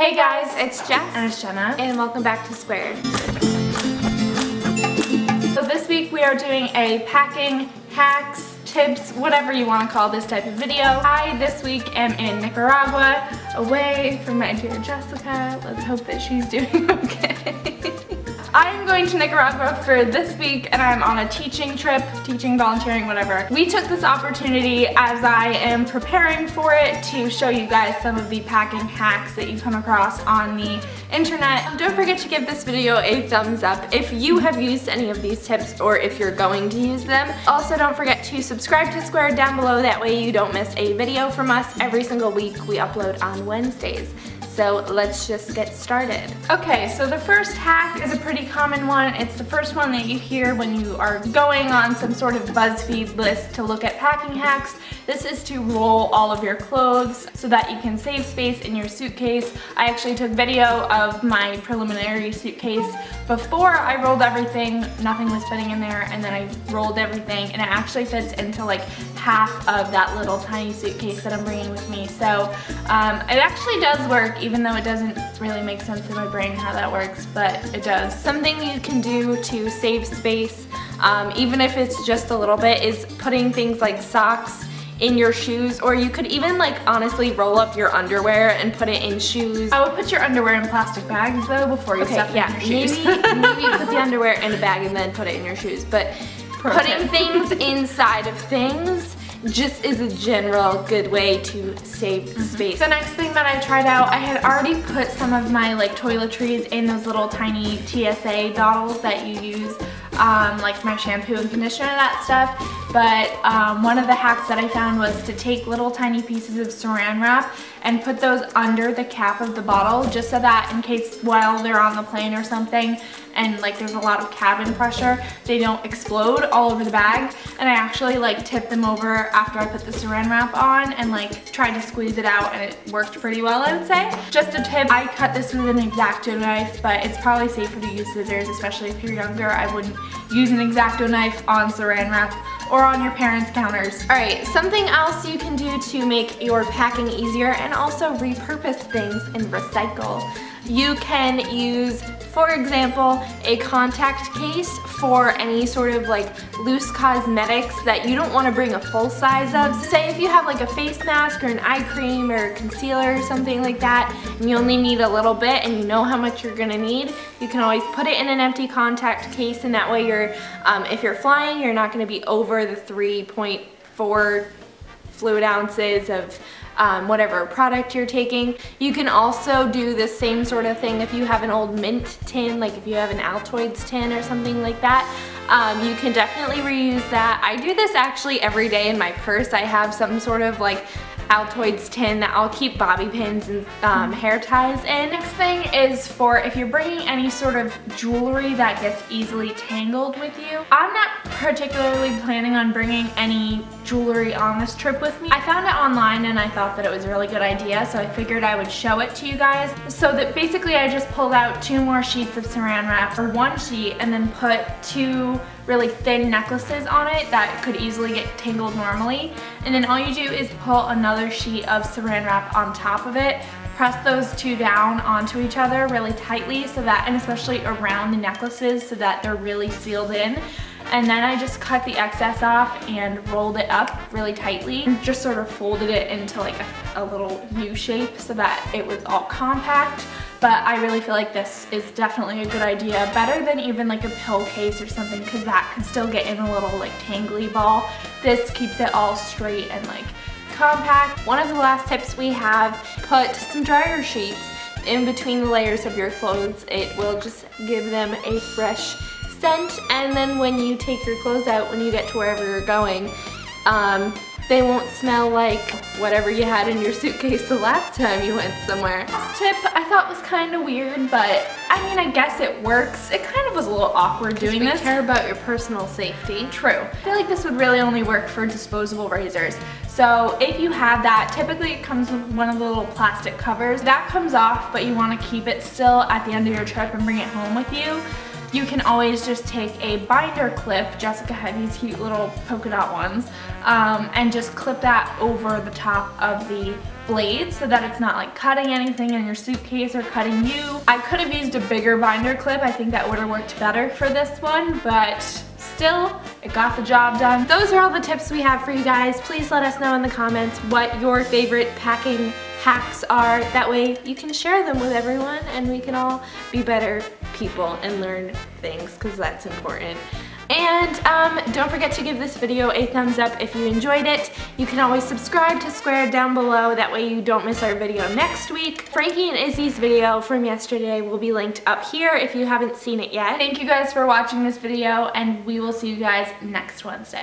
Hey guys, it's Jess and it's Jenna, and welcome back to Squared. So this week we are doing a packing, hacks, tips, whatever you want to call this type of video. I this week am in Nicaragua, away from my dear Jessica. Let's hope that she's doing okay. I'm going to Nicaragua for this week and I'm on a teaching trip, volunteering, whatever. We took this opportunity as I am preparing for it to show you guys some of the packing hacks that you come across on the internet. Don't forget to give this video a thumbs up if you have used any of these tips or if you're going to use them. Also, don't forget to subscribe to Squared down below, that way you don't miss a video from us every single week. We upload on Wednesdays. So let's just get started. Okay, so the first hack is a pretty common one. It's the first one that you hear when you are going on some sort of BuzzFeed list to look at packing hacks. This is to roll all of your clothes so that you can save space in your suitcase. I actually took video of my preliminary suitcase before I rolled everything. Nothing was fitting in there, and then I rolled everything and it actually fits into like half of that little tiny suitcase that I'm bringing with me. So it actually does work, even though it doesn't really make sense in my brain how that works, but it does. Something you can do to save space, even if it's just a little bit, is putting things like socks in your shoes, or you could even like honestly roll up your underwear and put it in shoes. I would put your underwear in plastic bags though before you stuff it in your shoes. Maybe you put the underwear in a bag and then put it in your shoes, but putting things inside of things just is a general good way to save space. The next thing that I tried out, I had already put some of my like toiletries in those little tiny TSA bottles that you use, like my shampoo and conditioner and that stuff. But one of the hacks that I found was to take little tiny pieces of saran wrap and put those under the cap of the bottle, just so that in case while they're on the plane or something and like there's a lot of cabin pressure, they don't explode all over the bag. And I actually like tipped them over after I put the saran wrap on and like tried to squeeze it out, and it worked pretty well, I would say. Just a tip, I cut this with an X-Acto knife, but it's probably safer to use scissors, especially if you're younger. I wouldn't use an X-Acto knife on saran wrap or on your parents' counters. All right, something else you can do to make your packing easier and also repurpose things and recycle. You can use, for example, a contact case for any sort of like loose cosmetics that you don't want to bring a full size of. Say if you have like a face mask or an eye cream or concealer or something like that, and you only need a little bit and you know how much you're gonna need, you can always put it in an empty contact case, and that way you're, if you're flying, you're not gonna be over the 3.4 fluid ounces of whatever product you're taking. You can also do the same sort of thing if you have an old mint tin, like if you have an Altoids tin or something like that. You can definitely reuse that. I do this actually every day in my purse. I have some sort of like Altoids tin that I'll keep bobby pins and hair ties in. Next thing is for if you're bringing any sort of jewelry that gets easily tangled with you. I'm not particularly planning on bringing any jewelry on this trip with me. I found it online and I thought that it was a really good idea, so I figured I would show it to you guys. So that basically I just pulled out 2 more sheets of saran wrap, or 1 sheet, and then put 2 really thin necklaces on it that could easily get tangled normally. And then all you do is pull another sheet of saran wrap on top of it, press those 2 down onto each other really tightly, so that, and especially around the necklaces, so that they're really sealed in. And then I just cut the excess off and rolled it up really tightly and just sort of folded it into like a little U shape so that it was all compact. But I really feel like this is definitely a good idea, better than even like a pill case or something, because that could still get in a little like tangly ball. This keeps it all straight and like compact. One of the last tips we have, put some dryer sheets in between the layers of your clothes. It will just give them a fresh scent, and then when you take your clothes out, when you get to wherever you're going, they won't smell like whatever you had in your suitcase the last time you went somewhere. This tip I thought was kind of weird, but I mean, I guess it works. It kind of was a little awkward doing this. We care about your personal safety. True. I feel like this would really only work for disposable razors. So if you have that, typically it comes with one of the little plastic covers. That comes off, but you want to keep it still at the end of your trip and bring it home with you. You can always just take a binder clip, Jessica had these cute little polka dot ones, and just clip that over the top of the blades so that it's not like cutting anything in your suitcase or cutting you. I could have used a bigger binder clip. I think that would have worked better for this one, but still, it got the job done. Those are all the tips we have for you guys. Please let us know in the comments what your favorite packing hacks are. That way you can share them with everyone and we can all be better people and learn things, because that's important. And don't forget to give this video a thumbs up if you enjoyed it. You can always subscribe to Square down below, that way you don't miss our video next week. Frankie and Izzy's video from yesterday will be linked up here if you haven't seen it yet. Thank you guys for watching this video, and we will see you guys next Wednesday.